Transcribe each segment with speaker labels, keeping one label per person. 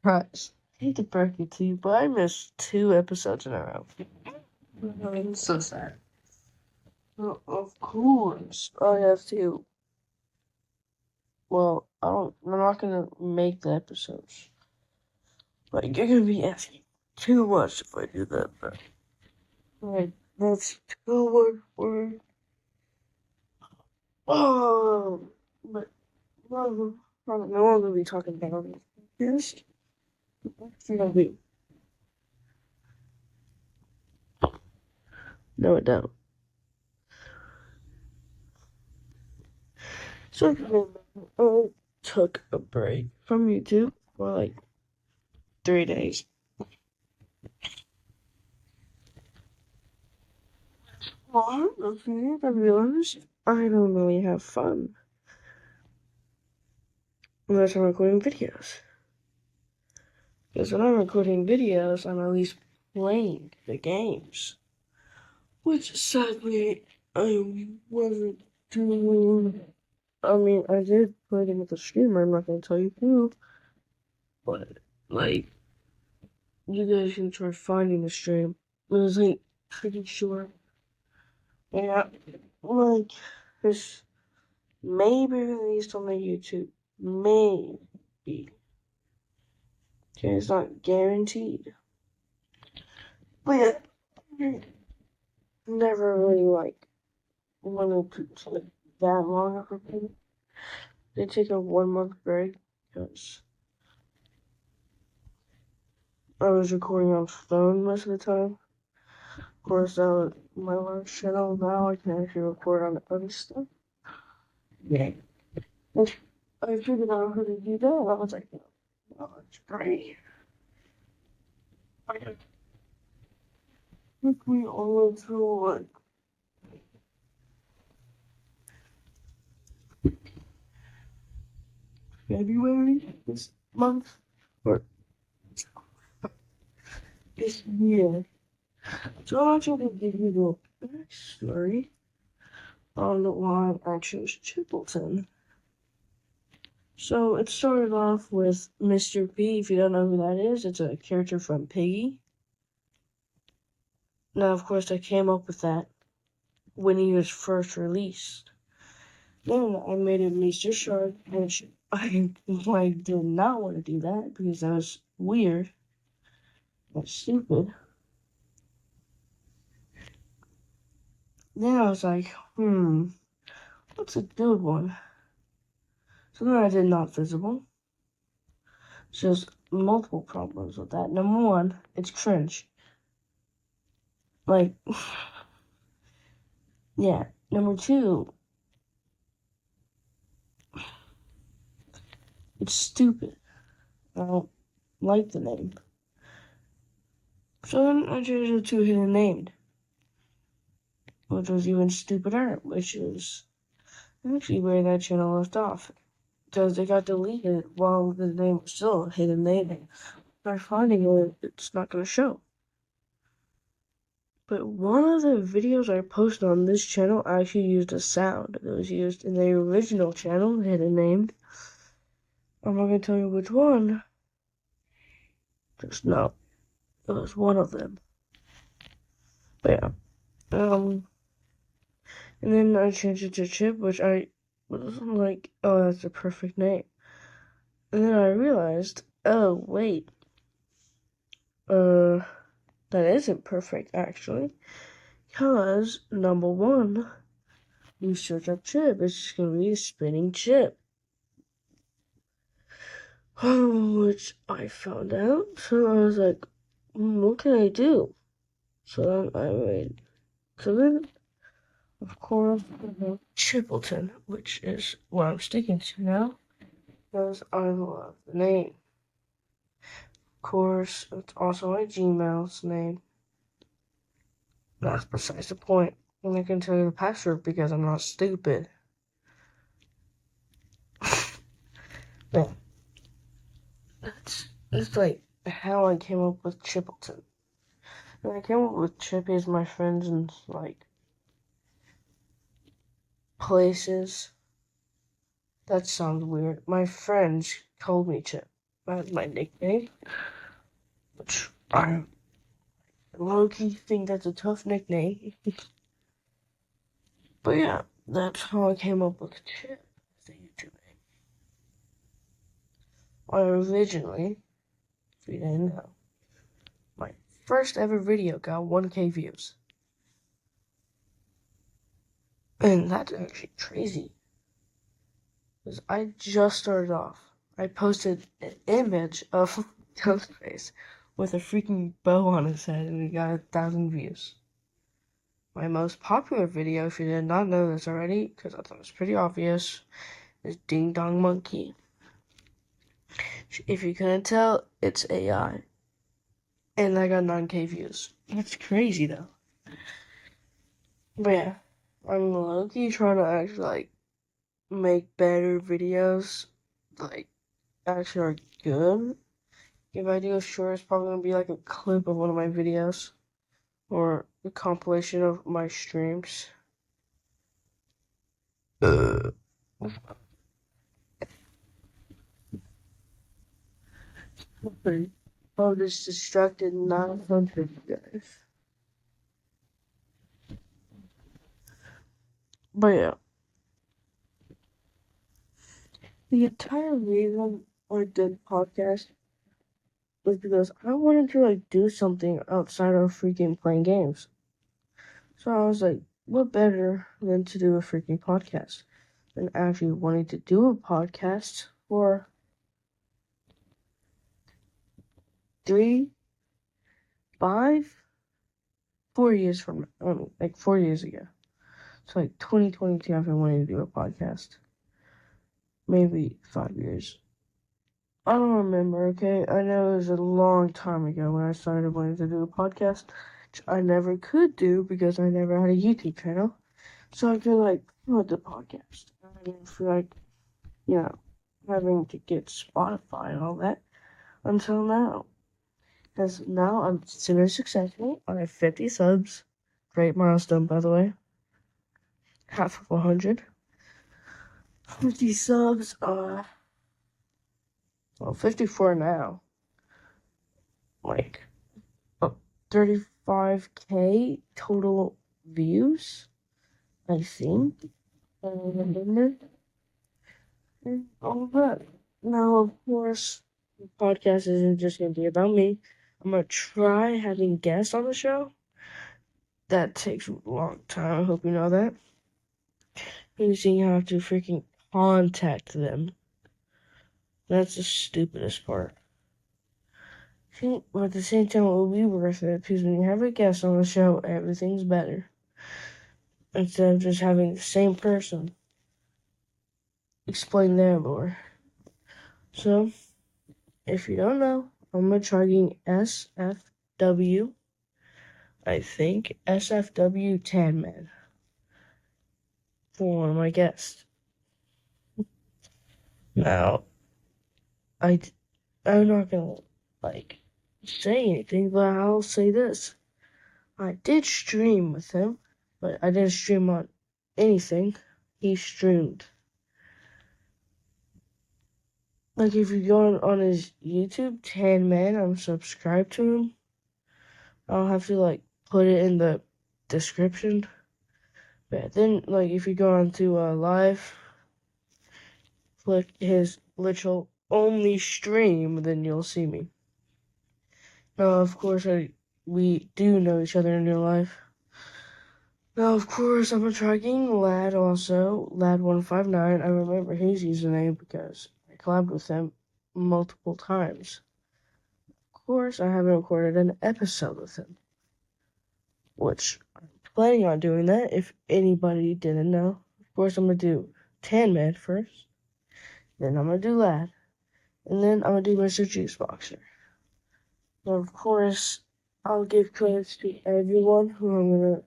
Speaker 1: Right. I hate to break it to you, but I missed 2 episodes in a row. I'm so sad. Well, of course, I have to. Well, I'm not gonna make the episodes. Like, you're gonna be asking too much if I do that, but. Right, that's too much work. Oh, but no one will be talking about it. Yes, gonna be. No, it don't. So, I took a break from YouTube for like 3 days. Well, okay, to be honest, I don't really have fun unless I'm recording videos. Because when I'm recording videos, I'm at least playing the games. Which sadly, I wasn't doing. I mean, I did play them with a streamer, I'm not gonna tell you who. But, like, you guys can try finding the stream. It was, like, pretty sure. Yeah, like, this may be released on the YouTube. Maybe. Okay, it's not guaranteed. But yeah, never really, like, wanted to take that long of a break. They take a 1 month break because I was recording on phone most of the time. Of course, that was my last channel. Now I can actually record on other stuff. Yeah. And I figured out how to do that. I was like, oh, that's great. I think we all went through like February this month or this year. So I'm actually gonna give you the backstory on why I chose Chipleton. So it started off with Mr. P. If you don't know who that is, it's a character from Piggy. Now, of course, I came up with that when he was first released. Then I made it Mr. Shark, which I did not want to do that because that was weird and stupid. Then I was like, what's a good one? So then I did Not Visible. So there's multiple problems with that. Number one, it's cringe. Like, yeah. Number two, it's stupid. I don't like the name. So then I changed it to Hidden Named, which was even stupider, which is actually where that channel left off. Because it got deleted while the name was still Hidden Named. By finding it, it's not going to show. But one of the videos I posted on this channel actually used a sound that was used in the original channel, Hidden Named. I'm not going to tell you which one. Just know it was one of them. But yeah. And then I changed it to Chip, which I was like, oh, that's the perfect name. And then I realized, oh, wait. That isn't perfect, actually. Because, number one, you search up Chip, it's just gonna be a spinning chip. Which I found out, so I was like, what can I do? So then I made, so then, of course, Chipleton, which is what I'm sticking to now, because I love the name. Of course, it's also my Gmail's name. That's besides the point. And I can tell you the password because I'm not stupid. Yeah. It's like how I came up with Chipleton. And I came up with Chippy as my friends and like places. That sounds weird. My friends called me Chip. as my nickname, which I low-key think that's a tough nickname. But yeah, that's how I came up with Chip as a YouTube name. Originally, if you didn't know, my first ever video got 1K views. And that's actually crazy. Because I just started off. I posted an image of Ghostface with a freaking bow on his head and it got 1,000 views. My most popular video, if you did not know this already, because I thought it was pretty obvious, is Ding Dong Monkey. If you couldn't tell, it's AI. And I got 9K views. That's crazy though. But yeah, I'm low-key trying to actually make better videos, actually are good. If I do a short, it's probably gonna be a clip of one of my videos or a compilation of my streams. Oh, this distracted 900 guys. But yeah, the entire reason I did podcast was because I wanted to do something outside of freaking playing games. So I was like, what better than to do a freaking podcast? And actually wanting to do a podcast for 4 years from now, 4 years ago. So 2022, I've been wanting to do a podcast. Maybe 5 years. I don't remember, okay? I know it was a long time ago when I started wanting to do a podcast, which I never could do because I never had a YouTube channel. So I feel what the podcast? I didn't feel having to get Spotify and all that until now. Because now I'm considered successful. I have 50 subs. Great milestone, by the way. Half of 100. 50 subs, 54 now. 35K total views, I think. And all that. Now, of course, the podcast isn't just going to be about me. I'm going to try having guests on the show. That takes a long time. I hope you know that. You have to freaking contact them. That's the stupidest part. But at the same time, it will be worth it because when you have a guest on the show, everything's better. Instead of just having the same person explain their lore. So, if you don't know, I'm gonna try getting SFW. I think SFW Tan Man for one of my guests. Now, I'm not gonna say anything, but I'll say this. I did stream with him, but I didn't stream on anything. He streamed. If you go on his YouTube, Tan Man, I'm subscribed to him. I'll have to put it in the description. But then if you go on to live, click his literal only stream, then you'll see me. Now, of course, we do know each other in real life. Now, of course, I'm getting Lad also, Lad159. I remember his username because I collabed with him multiple times. Of course, I haven't recorded an episode with him, which I'm planning on doing that if anybody didn't know. Of course, I'm going to do Tan Man first, then I'm going to do Lad, and then I'm going to do Mr. Juiceboxer. Now, of course, I'll give credits to everyone who I'm going to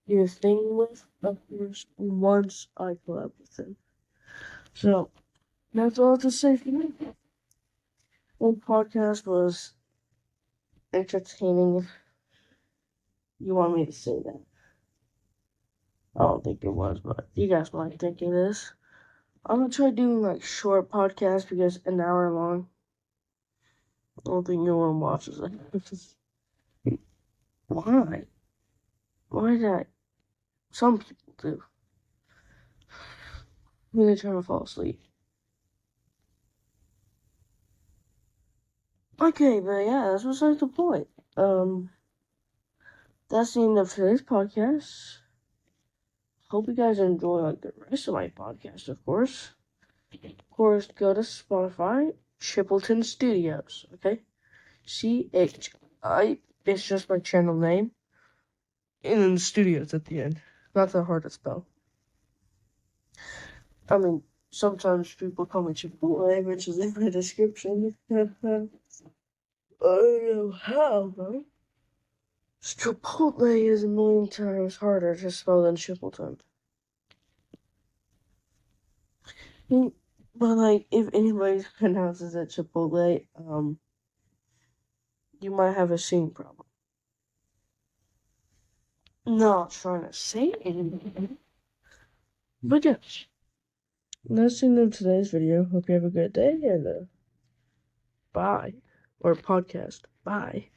Speaker 1: do a thing with, of course, once I collab with them. So, that's all to say for me. The podcast was entertaining, if you want me to say that. I don't think it was, but you guys might think it is. I'm gonna try doing short podcasts because an hour long I don't think anyone watches it. Why? Why that? Some people do. When they're trying to fall asleep. Okay, but yeah, that's besides the point. That's the end of today's podcast. Hope you guys enjoy like the rest of my podcast, of course. Of course, go to Spotify, Chipleton Studios, okay? CHI, it's just my channel name. And then studios at the end. Not that hard to spell. I mean, sometimes people call me Chipotle, which is in my description. I don't know how, though. Chipotle is a million times harder to spell than Chipleton. But, like, if anybody pronounces it Chipotle, you might have a singing problem. Not trying to say anything. But yeah. That's the end of today's video. Hope you have a good day and bye. Or podcast. Bye.